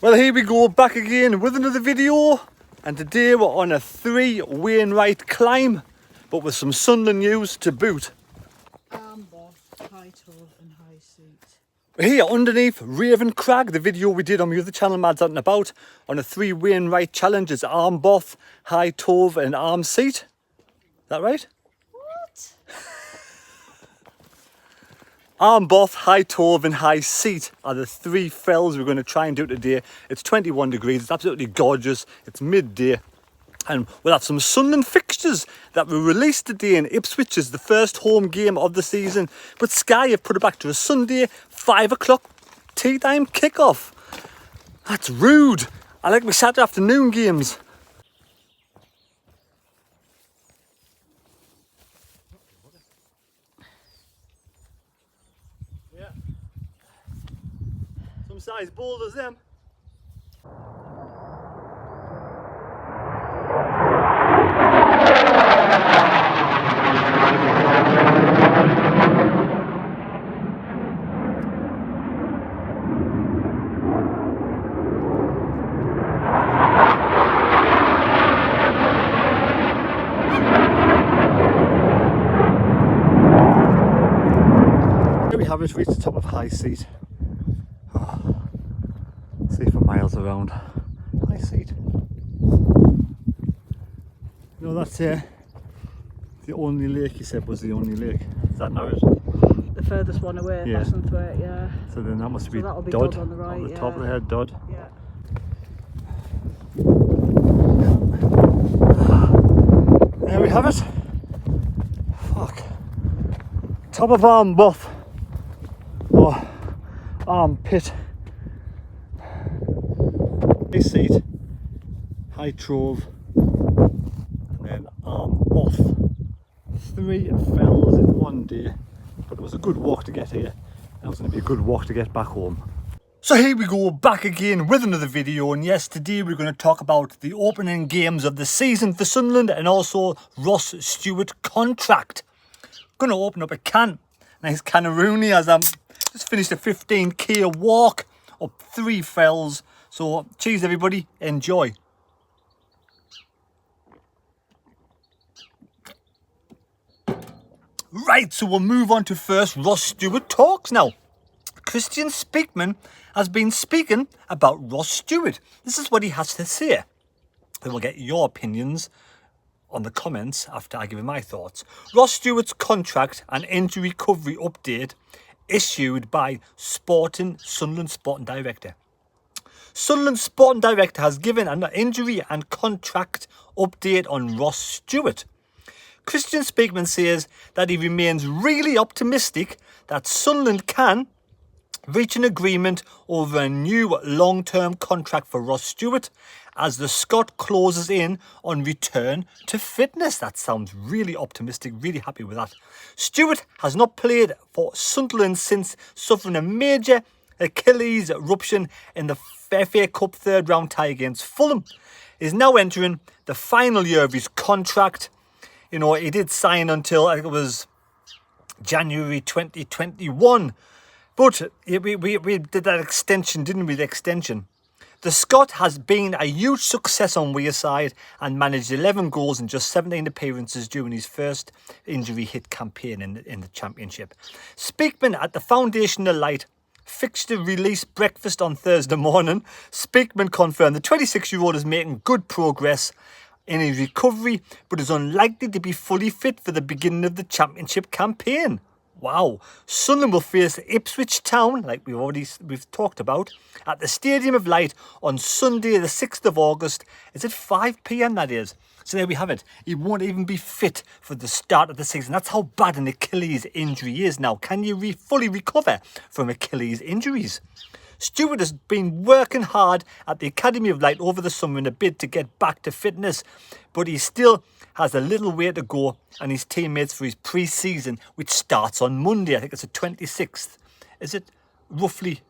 Well, here we go back again with another video, and today we're on a 3 Wainwright climb, but with some Sunderland news to boot. Armbar, high toe and high seat. We're here underneath Raven Crag, the video we did on my other channel, Mads Out and About, on a 3 Wainwright challenge. It's arm both, high toe and arm seat. Is that right? What? Arm both, high toe and high seat are the 3 fells we're going to try and do today. It's 21 degrees, it's absolutely gorgeous, it's midday. And we'll have some Sunderland fixtures that were released today in Ipswich as the first home game of the season. But Sky have put it back to a Sunday, 5 o'clock tea time kickoff. That's rude. I like my Saturday afternoon games. Yeah. Some size boulders, them. We have it, reached the top of high seat. Oh, see for miles around. High seat. You know, that's the only lake he said was the only lake. Is that not it? The furthest one away, Yeah. Bassenthwaite, yeah. So then that must be that'll be Dodd Dodd on the right, the top of the head, Dodd. Yeah. There we have it. Fuck. Top of arm buff. Oh, armpit. High seat, high trove, and then arm buff. 3 fells in one day, but it was a good walk to get here. That was going to be a good walk to get back home. So here we go back again with another video, and yes, today we're going to talk about the opening games of the season for Sunderland and also Ross Stewart contract. Going to open up a can, nice can of Rooney, as I'm just finished a 15k walk up 3 fells. So cheers everybody, enjoy. Right, so we'll move on to first Ross Stewart talks now. Christian Speakman has been speaking about Ross Stewart. This is what he has to say. And we'll get your opinions on the comments after I give you my thoughts. Ross Stewart's contract and injury recovery update issued by Sunderland Sporting Director. Sunderland Sporting Director has given an injury and contract update on Ross Stewart. Christian Speakman says that he remains really optimistic that Sunderland can reach an agreement over a new long-term contract for Ross Stewart as the Scot closes in on return to fitness. That sounds really optimistic, really happy with that. Stewart has not played for Sunderland since suffering a major Achilles rupture in the FA Cup third round tie against Fulham. He's now entering the final year of his contract. You know, he did sign until, I think it was January 2021. But we did that extension, didn't we? The extension. The Scot has been a huge success on Wearside and managed 11 goals in just 17 appearances during his first injury-hit campaign in the Championship. Speakman at the Foundational Light fixture release breakfast on Thursday morning. Speakman confirmed the 26-year-old is making good progress in his recovery, but is unlikely to be fully fit for the beginning of the Championship campaign. Wow. Sunderland will face Ipswich Town, like we've talked about, at the Stadium of Light on Sunday the 6th of August. Is it 5 p.m. that is? So there we have it. He won't even be fit for the start of the season. That's how bad an Achilles injury is now. Can you fully recover from Achilles injuries? Stewart has been working hard at the Academy of Light over the summer in a bid to get back to fitness, but he still has a little way to go and his teammates for his pre-season, which starts on Monday. I think it's the 26th. Is it roughly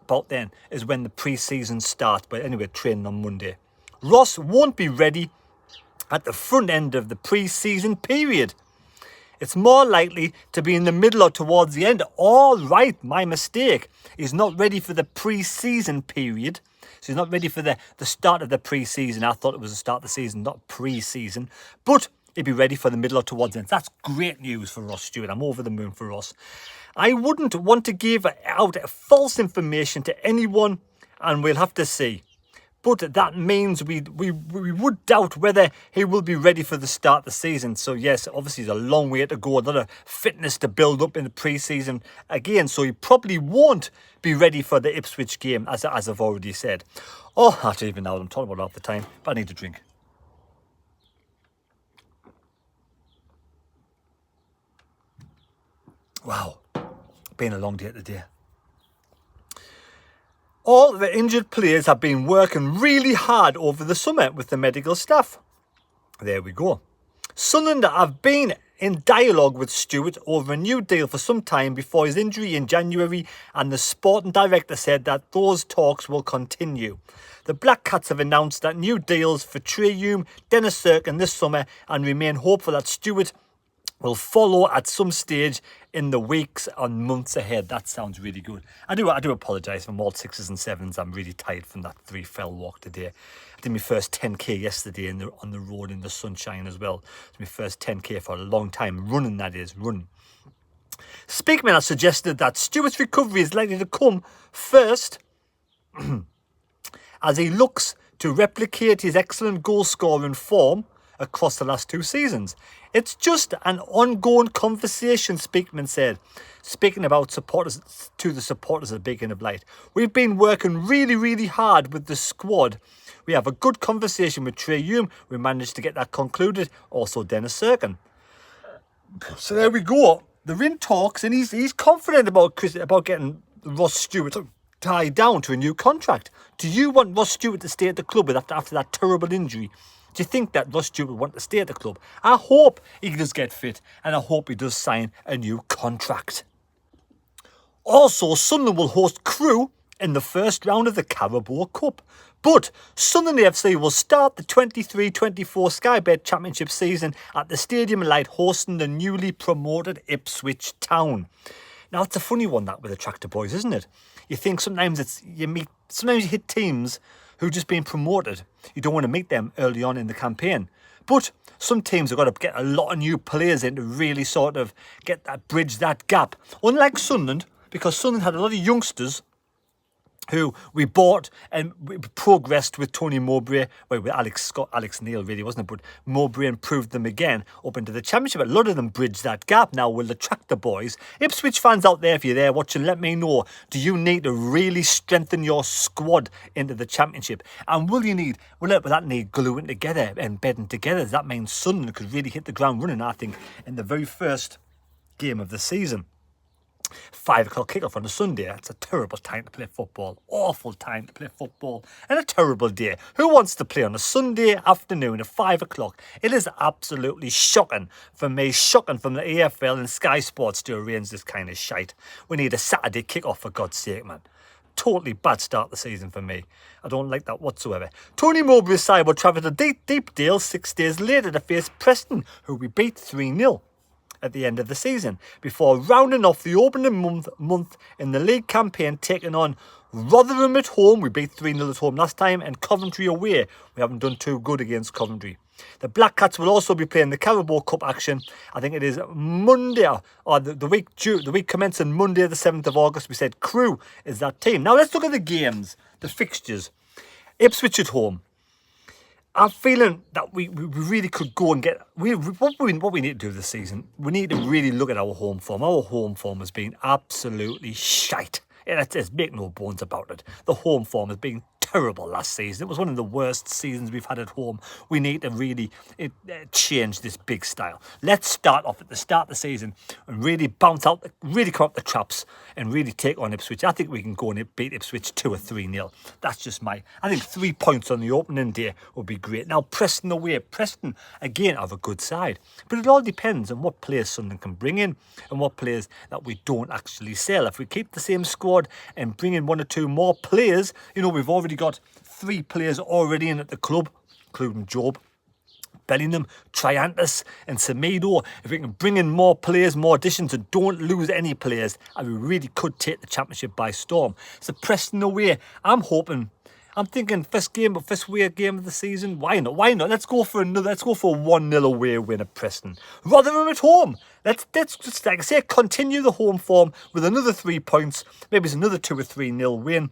about then is when the pre-season starts? But anyway, training on Monday. Ross won't be ready at the front end of the pre-season period. It's more likely to be in the middle or towards the end. All right, my mistake. He's not ready for the pre-season period. So he's not ready for the start of the pre-season. I thought it was the start of the season, not pre-season. But he'll be ready for the middle or towards the end. That's great news for Ross Stewart. I'm over the moon for Ross. I wouldn't want to give out false information to anyone, and we'll have to see. But that means we would doubt whether he will be ready for the start of the season. So yes, obviously there's a long way to go, a lot of fitness to build up in the pre-season again. So he probably won't be ready for the Ipswich game, as I've already said. Oh, I don't even know what I'm talking about half the time, but I need a drink. Wow, been a long day today. All the injured players have been working really hard over the summer with the medical staff. There we go. Sunderland have been in dialogue with Stewart over a new deal for some time before his injury in January, and the sporting director said that those talks will continue. The Black Cats have announced that new deals for Trey Hume, Dennis Cirkin this summer, and remain hopeful that Stewart will follow at some stage in the weeks and months ahead. That sounds really good. I do apologise for all 6s and 7s. I'm really tired from that 3 fell walk today. I did my first 10k yesterday on the road in the sunshine as well. It's my first 10k for a long time. Running, that is, running. Speakman has suggested that Stewart's recovery is likely to come first as he looks to replicate his excellent goal scoring form across the last 2 seasons. It's just an ongoing conversation, Speakman said, speaking about supporters to the supporters of Beacon of Light. We've been working really, really hard with the squad. We have a good conversation with Trey Hume. We managed to get that concluded. Also Dennis Cirkin. So there we go. They're in talks, and he's confident about getting Ross Stewart tied down to a new contract. Do you want Ross Stewart to stay at the club after that terrible injury? Do you think that Ross Stewart would want to stay at the club? I hope he does get fit, and I hope he does sign a new contract. Also, Sunderland will host Crewe in the first round of the Carabao Cup. But Sunderland FC will start the 23-24 Sky Bet Championship season at the Stadium Light, hosting the newly promoted Ipswich Town. Now, it's a funny one, that, with the Tractor Boys, isn't it? You think sometimes you hit teams who've just been promoted. You don't want to meet them early on in the campaign. But some teams have got to get a lot of new players in to really sort of bridge that gap. Unlike Sunderland, because Sunderland had a lot of youngsters who we bought and we progressed with Tony Mowbray, with Alex Neil really, wasn't it? But Mowbray improved them again up into the Championship. A lot of them bridged that gap. Now will the Tractor Boys. Ipswich fans out there, if you're there watching, let me know. Do you need to really strengthen your squad into the Championship? And will that need gluing together and bedding together? Does that mean Sunderland could really hit the ground running, I think, in the very first game of the season? 5 o'clock kickoff on a Sunday. It's a terrible time to play football. Awful time to play football. And a terrible day. Who wants to play on a Sunday afternoon at 5 o'clock? It is absolutely shocking for me. Shocking from the AFL and Sky Sports to arrange this kind of shite. We need a Saturday kickoff, for God's sake, man. Totally bad start the season for me. I don't like that whatsoever. Tony Mowbray's side will travel to Deepdale 6 days later to face Preston, who we beat 3-0. At the end of the season, before rounding off the opening month in the league campaign, taking on Rotherham at home. We beat 3-0 at home last time, and Coventry away. We haven't done too good against Coventry. The Black Cats will also be playing the Carabao Cup action. I think it is Monday, or the week commencing Monday the 7th of August. We said Crewe is that team. Now let's look at the games, the fixtures. Ipswich at home. I'm feeling that we really could go and get... What we need to do this season, we need to really look at our home form. Our home form has been absolutely shite. Let's make no bones about it. The home form has been terrible last season. It was one of the worst seasons we've had at home. We need to really change this big style. Let's start off at the start of the season and really bounce out, really come up the traps and really take on Ipswich. I think we can go and beat Ipswich 2 or 3-0. That's just I think 3 points on the opening day would be great. Now, Preston away. Preston, again, have a good side. But it all depends on what players Sunderland can bring in and what players that we don't actually sell. If we keep the same squad and bring in 1 or 2 more players, we've already got 3 players already in at the club, including Job, Bellingham, Triantis and Semedo. If we can bring in more players, more additions, and don't lose any players, and we really could take the Championship by storm. So Preston away, I'm hoping I'm thinking first away game of the season. Why not? Why not? Let's go for another. Let's go for a 1-0 away win at Preston. Rotherham at home. Let's just, like I say, continue the home form with another 3 points. Maybe it's another 2 or 3-0 win.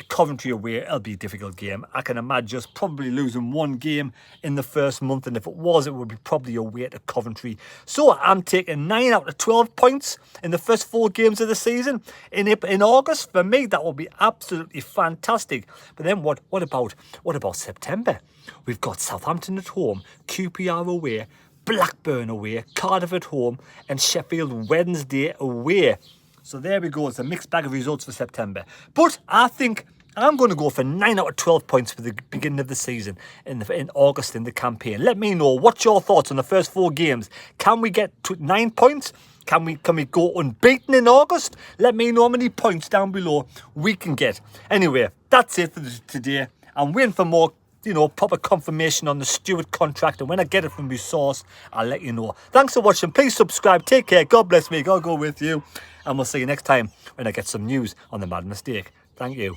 Coventry away, it'll be a difficult game. I can imagine us probably losing one game in the first month, and if it was, it would be probably away to Coventry. So I'm taking 9 out of 12 points in the first 4 games of the season in August. For me, that will be absolutely fantastic. But then what about September? We've got Southampton at home, QPR away, Blackburn away, Cardiff at home, and Sheffield Wednesday away. So there we go. It's a mixed bag of results for September. But I think I'm going to go for 9 out of 12 points for the beginning of the season in August in the campaign. Let me know what's your thoughts on the first 4 games. Can we get to 9 points? Can we go unbeaten in August? Let me know how many points down below we can get. Anyway, that's it for today. I'm waiting for more, proper confirmation on the Stewart contract, and when I get it from my source, I'll let you know. Thanks for watching. Please subscribe. Take care. God bless me. God go with you. And we'll see you next time when I get some news on the Mad Mistake. Thank you.